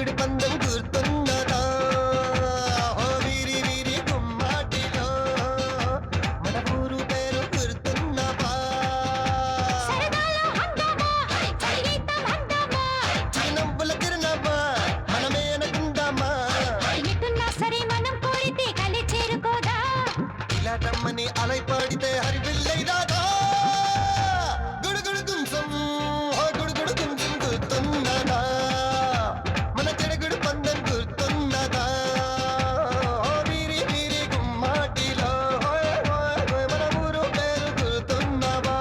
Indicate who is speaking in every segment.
Speaker 1: చెడుగుడు పందెం గుర్తున్నదా ఓ వీరి వీరి గుమ్మాటిలో మన ఊరు పేరు గుర్తున్నవా చిరునవ్వుల చిరునవ్వా మనమే అనుకుందామా ఇలా రమ్మని అలై పాడితే హరివిల్లై రాదా గుడుగుడు గుంసం ఓ గుడుగుడు గుంసం గుర్తున్నదా మన చెడుగుడు పందెం గుర్తున్నదా ఓ వీరి వీరి గుమ్మాటిలో మన ఊరు పేరు గుర్తున్నవా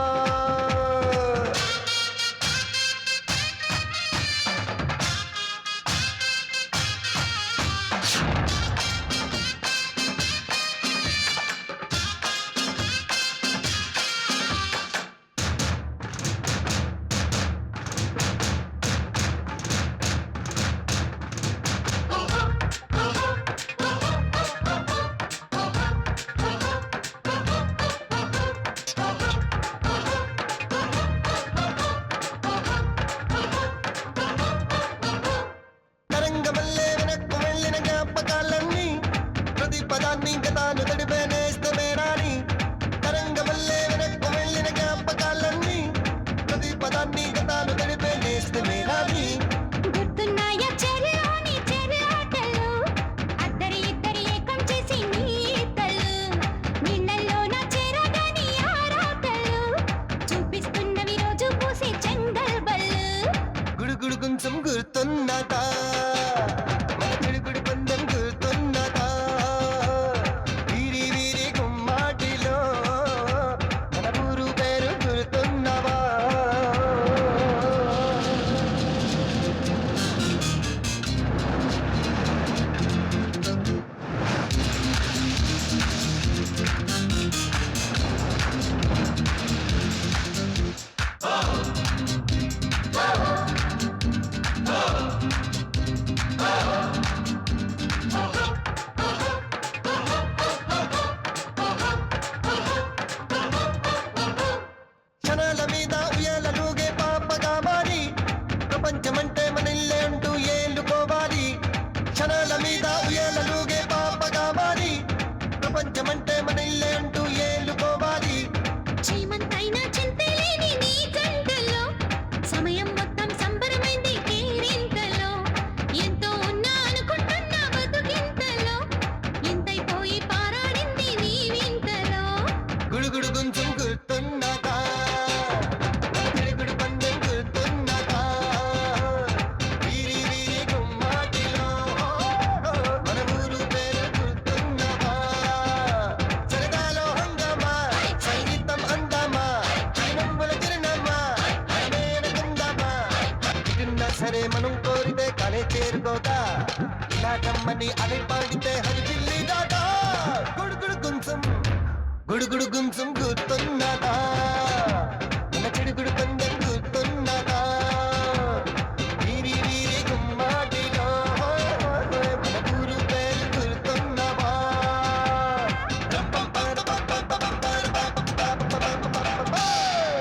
Speaker 1: తరంగమల్లే వెనక్కు వెళ్ళిన జ్ఞాపకాలన్నీ ప్రతి పదాన్ని గతాను తడిపే నేస్తమేరాని తరంగమల్లే వెనక్కు వెళ్ళిన జ్ఞాపకాలన్నీ ప్రతి పదాన్ని గతాను తడిపే నేస్తమేరాని గుడుగుడు గుంసం గుర్తున్నదా మన చెడుగుడు పందెం గుర్తున్నదా వీరి వీరి గుమ్మాటిలో మన ఊరు పేరు గుర్తున్నవా క్షణాల మీద ఉయ్యాలలుగే పాపగా మారి ప్రపంచమంటే మనిల్లే అంటూ ఏలుకోవాలి క్షణాల మీద ఉయ్యాలలుగే పాపగా మారి ప్రపంచమంటే మనిల్లే అంటూ ఏలుకోవాలి
Speaker 2: సమయం మొత్తం సంబరమైంది కేరింతలో ఎంతో ఉన్నా అనుకుంటున్నా బతుకింతలో ఎంతైపోయి పారాడింది నీ వింతలో
Speaker 1: గుడుగుడు గుంసం గుర్తున్నదా చెడుగుడు పందెం గుర్తున్నదా వీరి వీరి గుమ్మాటిలో మన ఊరు పేరు గుర్తున్నదా సరదాలో హంగామా సంగీతం అందామా చిరునవ్వుల చిరునమ్మా మనమే అనుకుందామా ఇటున్నా సరే మనం కోరితే కలే చేరుకోదా ఇలా రమ్మని అలై పాడితే హరిపిల్లి దాదా గుడుగుడు గుంసం గుడుగుడు గుంసం గుర్తున్నదా